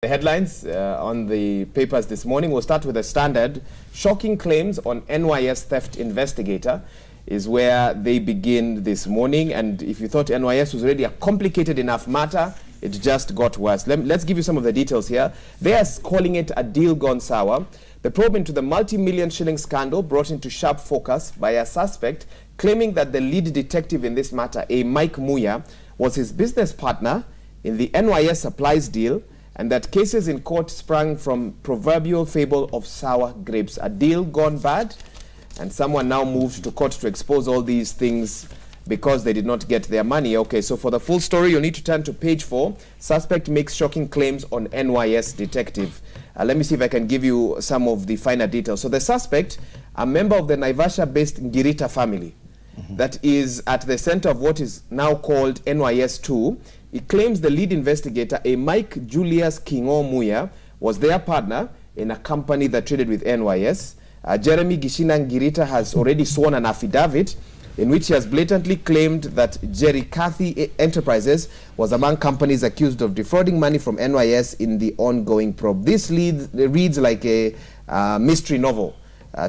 The headlines on the papers this morning. We'll start with the Standard. Shocking claims on NYS theft investigator is where they begin this morning. And if you thought NYS was already a complicated enough matter, it just got worse. Let's give you some of the details here. They are calling it a deal gone sour. The probe into the multi-million shilling scandal brought into sharp focus by a suspect claiming that the lead detective in this matter, a Mike Muya, was his business partner in the NYS supplies deal, and that cases in court sprang from proverbial fable of sour grapes. A deal gone bad, and someone now moved to court to expose all these things because they did not get their money. Okay, so for the full story, you'll need to turn to page 4. Suspect makes shocking claims on NYS detective. Let me see if I can give you some of the finer details. So the suspect, a member of the Naivasha-based Ngirita family, that is at the center of what is now called NYS 2. He claims the lead investigator, a Mike Julius Kingo Muya, was their partner in a company that traded with NYS. Jeremy Gishina Ngirita has already sworn an affidavit in which he has blatantly claimed that Jerry Cathy Enterprises was among companies accused of defrauding money from NYS in the ongoing probe. This reads like a mystery novel.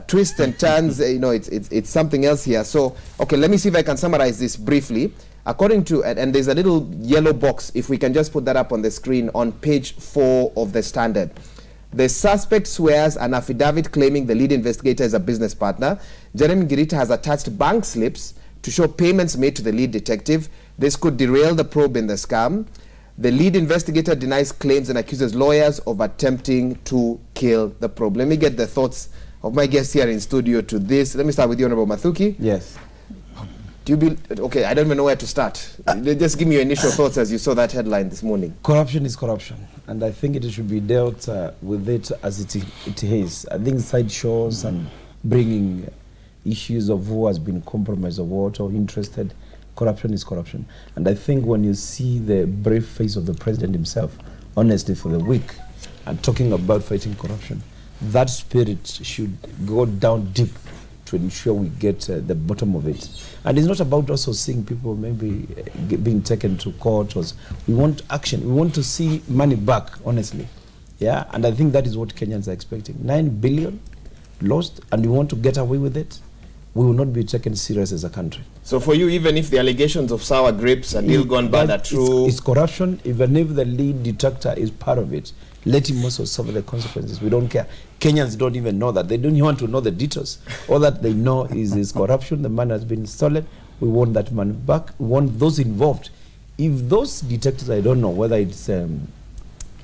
Twists and turns, you know, it's something else here. So, okay, let me see if I can summarize this briefly. According to, and there's a little yellow box, if we can just put that up on the screen on page 4 of the Standard. The suspect swears an affidavit claiming the lead investigator is a business partner. Jeremy Ngirita has attached bank slips to show payments made to the lead detective. This could derail the probe in the scam. The lead investigator denies claims and accuses lawyers of attempting to kill the probe. Let me get the thoughts of my guests here in studio to this. Let me start with you, Honorable Mathuki. Yes. Do you okay, I don't even know where to start. Just give me your initial thoughts as you saw that headline this morning. Corruption is corruption, and I think it should be dealt with it as it is. I think sideshows and bringing issues of who has been compromised or what or interested, corruption is corruption. And I think when you see the brave face of the president himself, honestly for the week, and talking about fighting corruption, that spirit should go down deep to ensure we get the bottom of it. And it's not about also seeing people maybe being taken to court. We want action. We want to see money back, honestly. Yeah, and I think that is what Kenyans are expecting. 9 billion lost, and we want to get away with it. We will not be taken serious as a country. So for you, even if the allegations of sour grapes and deal gone bad are true... It's corruption. Even if the lead detector is part of it, let him also suffer the consequences. We don't care. Kenyans don't even know that. They don't even want to know the details. All that they know is corruption. The money has been stolen. We want that money back. We want those involved. If those detectives, I don't know whether it's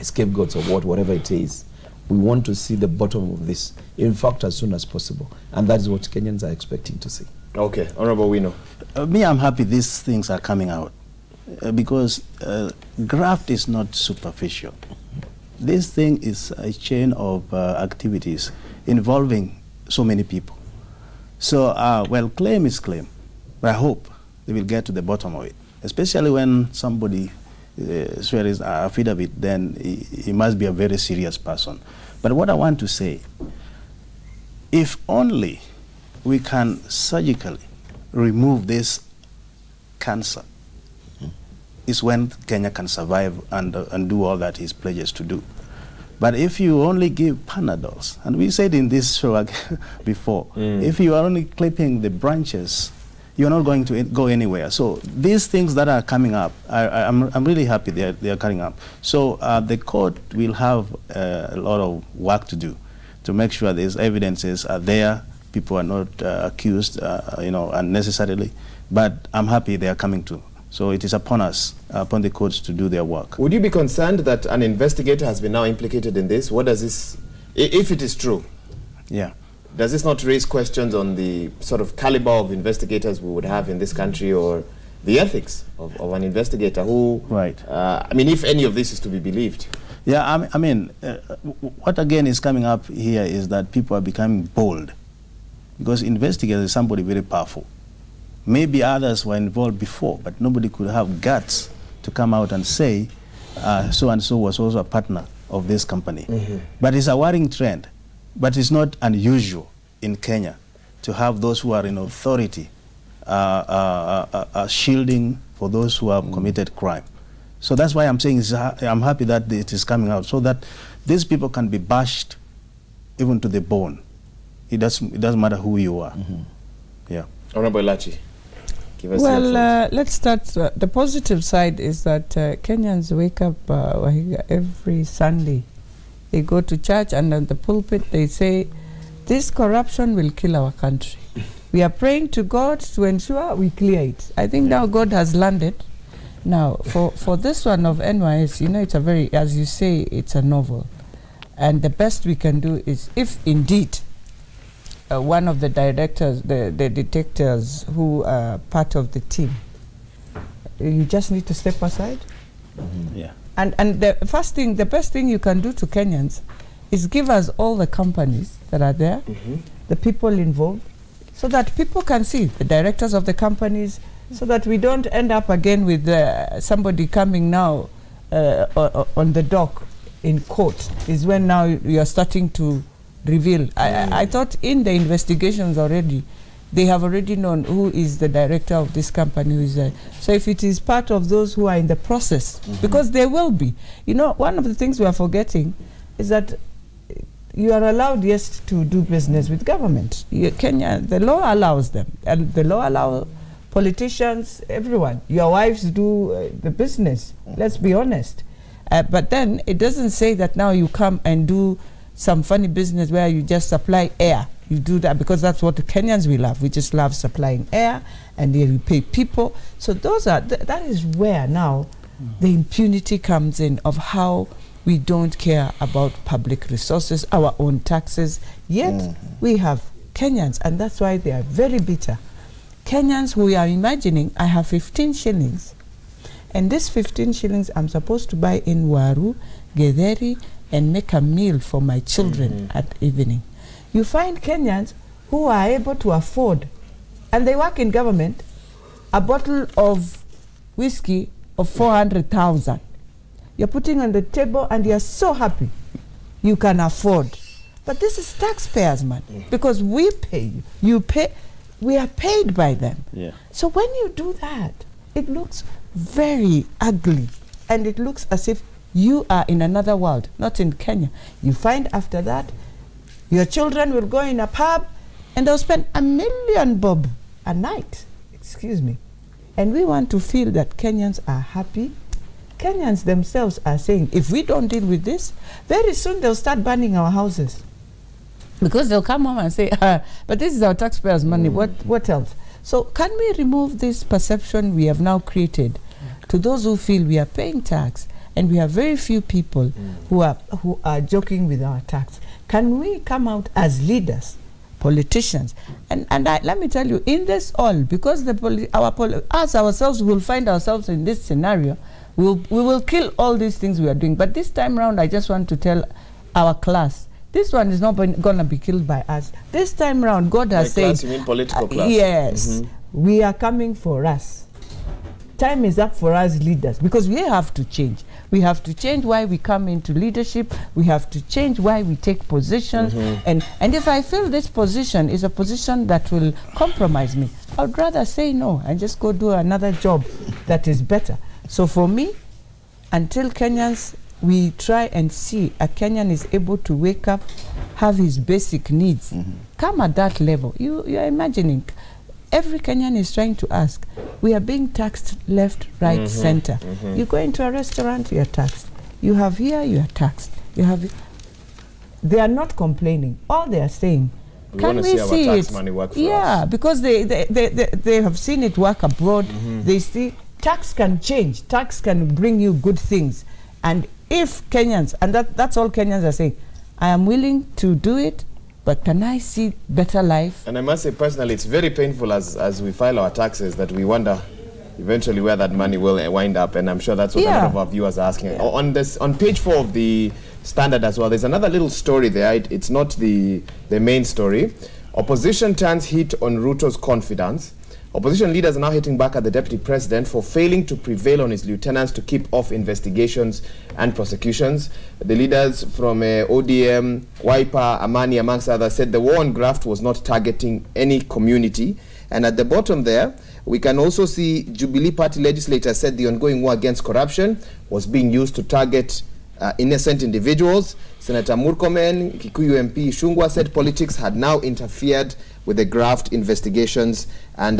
scapegoats or whatever it is, we want to see the bottom of this, in fact, as soon as possible. And that is what Kenyans are expecting to see. Okay. Honorable Owino. Me, I'm happy these things are coming out because graft is not superficial. This thing is a chain of activities involving so many people. So, well, claim is claim, but I hope they will get to the bottom of it, especially when somebody swears an affidavit, then he must be a very serious person. But what I want to say, if only we can surgically remove this cancer, is when Kenya can survive and do all that he's pledges to do. But if you only give Panadols, and we said in this show before, if you are only clipping the branches, you're not going to go anywhere. So these things that are coming up, I'm really happy they are coming up. So the court will have a lot of work to do to make sure these evidences are there, people are not accused, you know, unnecessarily. But I'm happy they are coming too. So it is upon us, upon the courts to do their work. Would you be concerned that an investigator has been now implicated in this? What does this, if it is true, yeah, does this not raise questions on the sort of caliber of investigators we would have in this country, or the ethics of an investigator who, right? I mean, if any of this is to be believed. Yeah, I mean, what again is coming up here is that people are becoming bold, because investigators is somebody very powerful. Maybe others were involved before, but nobody could have guts to come out and say, so-and-so was also a partner of this company. But it's a worrying trend. But it's not unusual in Kenya to have those who are in authority shielding for those who have committed crime. So that's why I'm saying I'm happy that it is coming out, so that these people can be bashed even to the bone. It doesn't matter who you are. Yeah. Honorable Elachi, give us well, let's start. The positive side is that Kenyans wake up every Sunday. They go to church, and on the pulpit they say, this corruption will kill our country. We are praying to God to ensure we clear it. I think now God has landed. Now, for this one of NYS, you know, it's a very, as you say, it's a novel. And the best we can do is, if indeed one of the directors, the detectives who are part of the team, you just need to step aside. Yeah. And the first thing, the best thing you can do to Kenyans is give us all the companies that are there, the people involved, so that people can see the directors of the companies, so that we don't end up again with somebody coming now on the dock in court, is when now you're starting to reveal. I thought in the investigations already, they have already known who is the director of this company, who is there. So if it is part of those who are in the process, because there will be. You know, one of the things we are forgetting is that you are allowed, yes, to do business with government. Kenya, the law allows them, and the law allows politicians, everyone. Your wives do the business, let's be honest. But then it doesn't say that now you come and do some funny business where you just supply air. You do that because that's what the Kenyans we love. We just love supplying air, and then we pay people. So those are, that is where now the impunity comes in, of how we don't care about public resources, our own taxes. Yet we have Kenyans, and that's why they are very bitter. Kenyans who are imagining, I have 15 shillings, and this 15 shillings I'm supposed to buy in waru, getheri, and make a meal for my children at evening. You find Kenyans who are able to afford, and they work in government, a bottle of whiskey of 400,000. You're putting on the table and you're so happy you can afford. But this is taxpayers' money, because we pay you. You pay, we are paid by them. Yeah. So when you do that, it looks very ugly, and it looks as if you are in another world, not in Kenya. You find after that, your children will go in a pub and they'll spend $1 million bob a night, excuse me. And we want to feel that Kenyans are happy. Kenyans themselves are saying, if we don't deal with this, very soon they'll start burning our houses. Because they'll come home and say, but this is our taxpayers' money, what else? So can we remove this perception we have now created to those who feel we are paying tax, and we have very few people who are joking with our tax? Can we come out as leaders, politicians? And let me tell you, in this all, because us ourselves will find ourselves in this scenario, we will kill all these things we are doing. But this time around, I just want to tell our class, this one is not going to be killed by us. This time around, God has said, class, you mean political class? Yes, we are coming for us. Time is up for us leaders, because we have to change. We have to change why we come into leadership. We have to change why we take positions. And if I feel this position is a position that will compromise me, I would rather say no and just go do another job that is better. So for me, until Kenyans, we try and see a Kenyan is able to wake up, have his basic needs, come at that level. You're imagining, every Kenyan is trying to ask, we are being taxed left, right, center. You go into a restaurant, you're taxed. You have here, you're taxed. You have. They are not complaining. All they are saying, can we see our tax it? Money work for us? us. Because they have seen it work abroad. They see tax can change. Tax can bring you good things. And if Kenyans, and that's all Kenyans are saying, I am willing to do it, but can I see better life? And I must say personally, it's very painful as we file our taxes that we wonder eventually where that money will wind up, and I'm sure that's what a lot of our viewers are asking. On page 4 of the Standard as well, there's another little story there. It's not the main story. Opposition turns heat on Ruto's confidence. Opposition leaders are now hitting back at the deputy president for failing to prevail on his lieutenants to keep off investigations and prosecutions. The leaders from ODM, Wiper, Amani, amongst others, said the war on graft was not targeting any community. And at the bottom there, We can also see Jubilee Party legislators said the ongoing war against corruption was being used to target innocent individuals. Senator Murkomen, Kikuyu MP Shungwa said politics had now interfered with the Graft investigations. And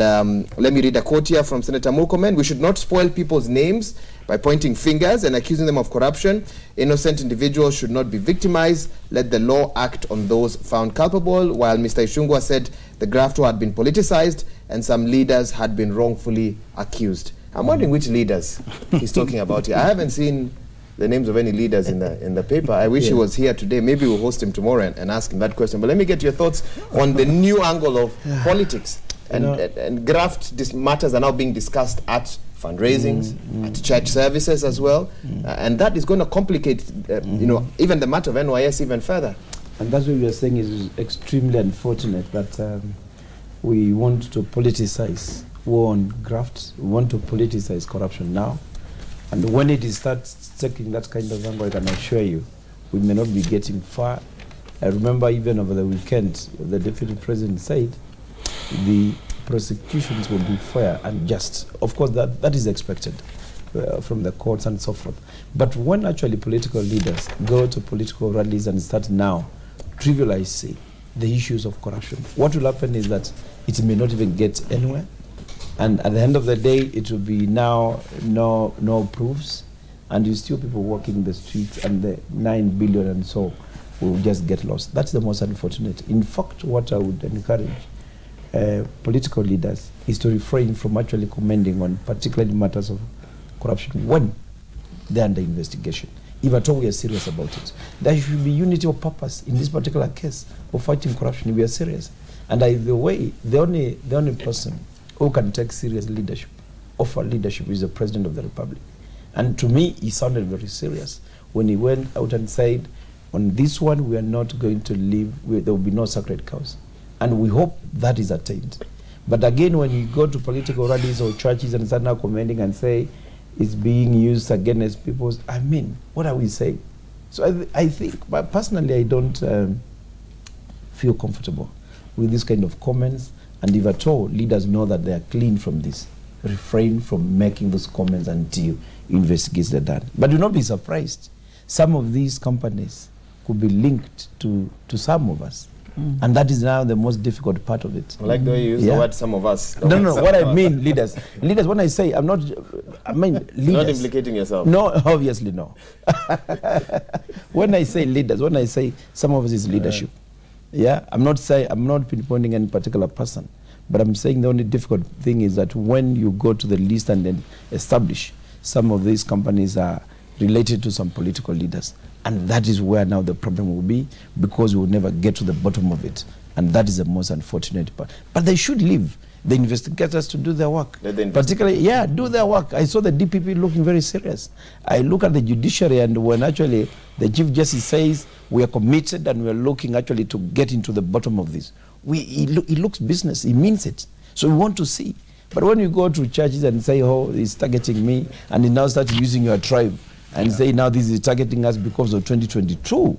let me read a quote here from Senator Murkomen. We should not spoil people's names by pointing fingers and accusing them of corruption. Innocent individuals should not be victimized. Let the law act on those found culpable. While Mr. Ishungwa said the Graft war had been politicized and some leaders had been wrongfully accused. I'm wondering which leaders he's talking about here. I haven't seen the names of any leaders in the paper. I wish he was here today. Maybe we'll host him tomorrow and ask him that question. But let me get your thoughts on the new angle of politics. And Graft matters are now being discussed at fundraisings, at church services as well. And that is going to complicate, you know, even the matter of NYS even further. And that's what we are saying is extremely unfortunate that we want to politicize war on Graft. We want to politicize corruption now. And when it starts taking that kind of angle, I can assure you, we may not be getting far. I remember even over the weekend, the Deputy President said the prosecutions will be fair and just. Of course, that is expected from the courts and so forth. But when actually political leaders go to political rallies and start now trivializing the issues of corruption, what will happen is that it may not even get anywhere. And at the end of the day, it will be now no proofs, and you still people walking the streets, and the 9 billion and so will just get lost. That's the most unfortunate. In fact, what I would encourage political leaders is to refrain from actually commenting on particularly matters of corruption when they're under investigation. If at all we are serious about it, there should be unity of purpose in this particular case of fighting corruption. We are serious, and the way the only person who can take serious leadership, offer leadership, is the President of the Republic. And to me, he sounded very serious when he went out and said, on this one, we are not going to leave, there will be no sacred cows. And we hope that is attained. But again, when you go to political rallies or churches and start now commenting and say, it's being used against people, I mean, what are we saying? So I think, but personally, I don't feel comfortable with this kind of comments. And if at all, leaders know that they are clean from this, refrain from making those comments until investigations are done. But do not be surprised. Some of these companies could be linked to some of us. And that is now the most difficult part of it. I like the way you use the word some of us. No, what I mean, leaders. Leaders, when I say, I mean leaders. You're not implicating yourself. No, obviously no. When I say leaders, when I say some of us is leadership. Yeah, I'm not pinpointing any particular person, but I'm saying the only difficult thing is that when you go to the list and then establish some of these companies are related to some political leaders, and that is where now the problem will be, because we will never get to the bottom of it, and that is the most unfortunate part. But they should leave the investigators to do their work. Particularly, do their work. I saw the DPP looking very serious. I look at the judiciary, and when actually the Chief Justice says we are committed and we are looking actually to get into the bottom of this, he looks business, he means it. So we want to see. But when you go to churches and say, oh, he's targeting me, and he now starts using your tribe and say now this is targeting us because of 2022,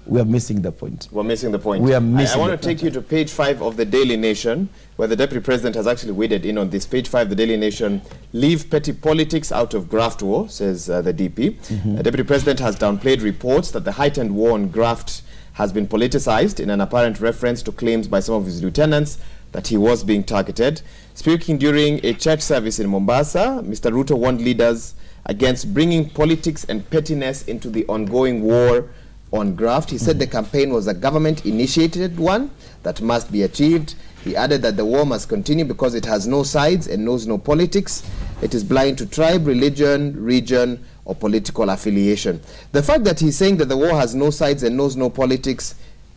we are missing the point. We're missing the point. We are missing I want to take you to page 5 of the Daily Nation, where the Deputy President has actually waded in on this. Page 5, the Daily Nation, leave petty politics out of Graft war, says the DP. The Deputy President has downplayed reports that the heightened war on Graft has been politicized in an apparent reference to claims by some of his lieutenants that he was being targeted. Speaking during a church service in Mombasa, Mr. Ruto warned leaders against bringing politics and pettiness into the ongoing war on Graft. He said the campaign was a government-initiated one that must be achieved. He added that the war must continue because it has no sides and knows no politics. It is blind to tribe, religion, region, or political affiliation. The fact that he's saying that the war has no sides and knows no politics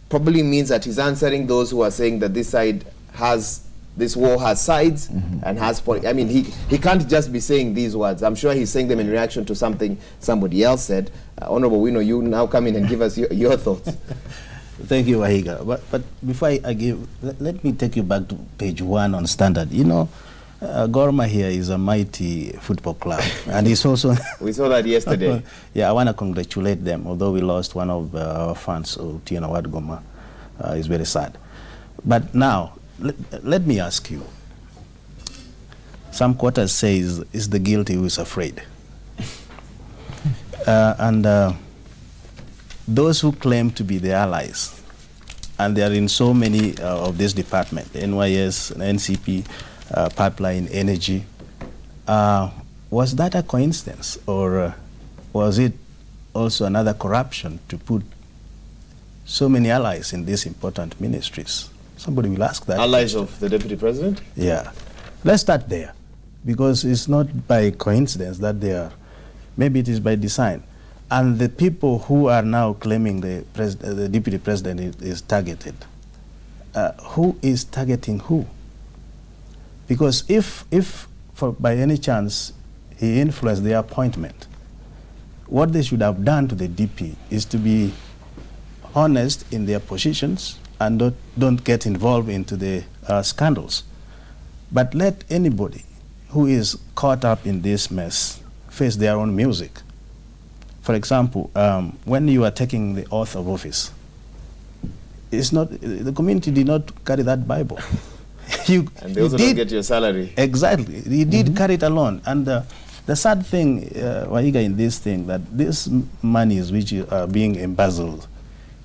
probably means that he's answering those who are saying that this war has sides and has I mean, he can't just be saying these words. I'm sure he's saying them in reaction to something somebody else said. Honorable Owino, you now come in and give us your thoughts. Thank you, Wahiga. But before I give, let me take you back to page 1 on Standard. You know, Gor Mahia is a mighty football club, and it's also... We saw that yesterday. Yeah, I want to congratulate them, although we lost one of our fans, Otieno Wadgoma. It's very sad. But now, let me ask you, some quarters say is the guilty who is afraid. Those who claim to be the allies, and they are in so many of this department, NYS, NCP, pipeline, energy, was that a coincidence, or was it also another corruption to put so many allies in these important ministries? Somebody will ask that. Allies question. of the Deputy President? Yeah. Let's start there, because it's not by coincidence that they are. Maybe it is by design. And the people who are now claiming the Deputy President is targeted. Who is targeting who? Because if by any chance he influenced the appointment, what they should have done to the DP is to be honest in their positions and don't get involved into the scandals. But let anybody who is caught up in this mess face their own music. For example, when you are taking the oath of office, it's not, the community did not carry that Bible. And they also don't get your salary. Exactly. You did carry it alone. And the sad thing, Waiga, in this thing, that these monies which are being embezzled,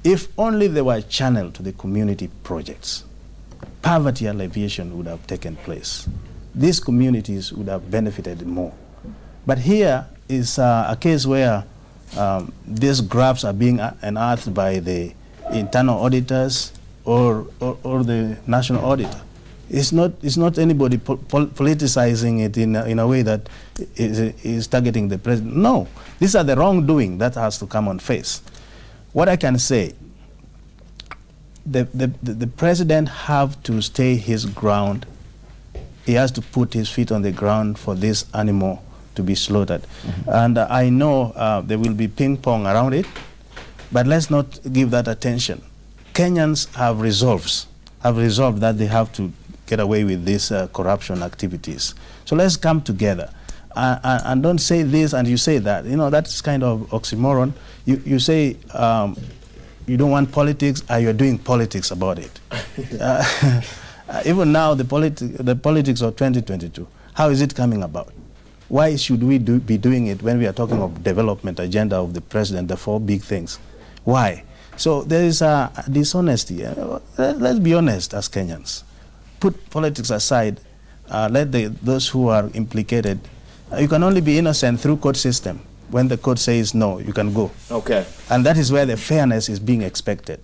if only they were channeled to the community projects, poverty alleviation would have taken place. These communities would have benefited more. But here is a case where these grafts are being unearthed by the internal auditors or the national auditor. It's not anybody politicizing it in a way that is targeting the president. No, these are the wrongdoing that has to come on face. What I can say, the president have to stay his ground. He has to put his feet on the ground for this animal to be slaughtered. And I know there will be ping pong around it, but let's not give that attention. Kenyans have resolved that they have to get away with these corruption activities. So let's come together and don't say this and you say that. You know, that's kind of oxymoron. You say you don't want politics, and you're doing politics about it. Even now, the politics of 2022, how is it coming about? Why should we be doing it when we are talking of development agenda of the president, the 4 big things? Why? So there is a dishonesty. Let's be honest as Kenyans. Put politics aside. Let those who are implicated. You can only be innocent through court system. When the court says no, you can go. Okay. And that is where the fairness is being expected.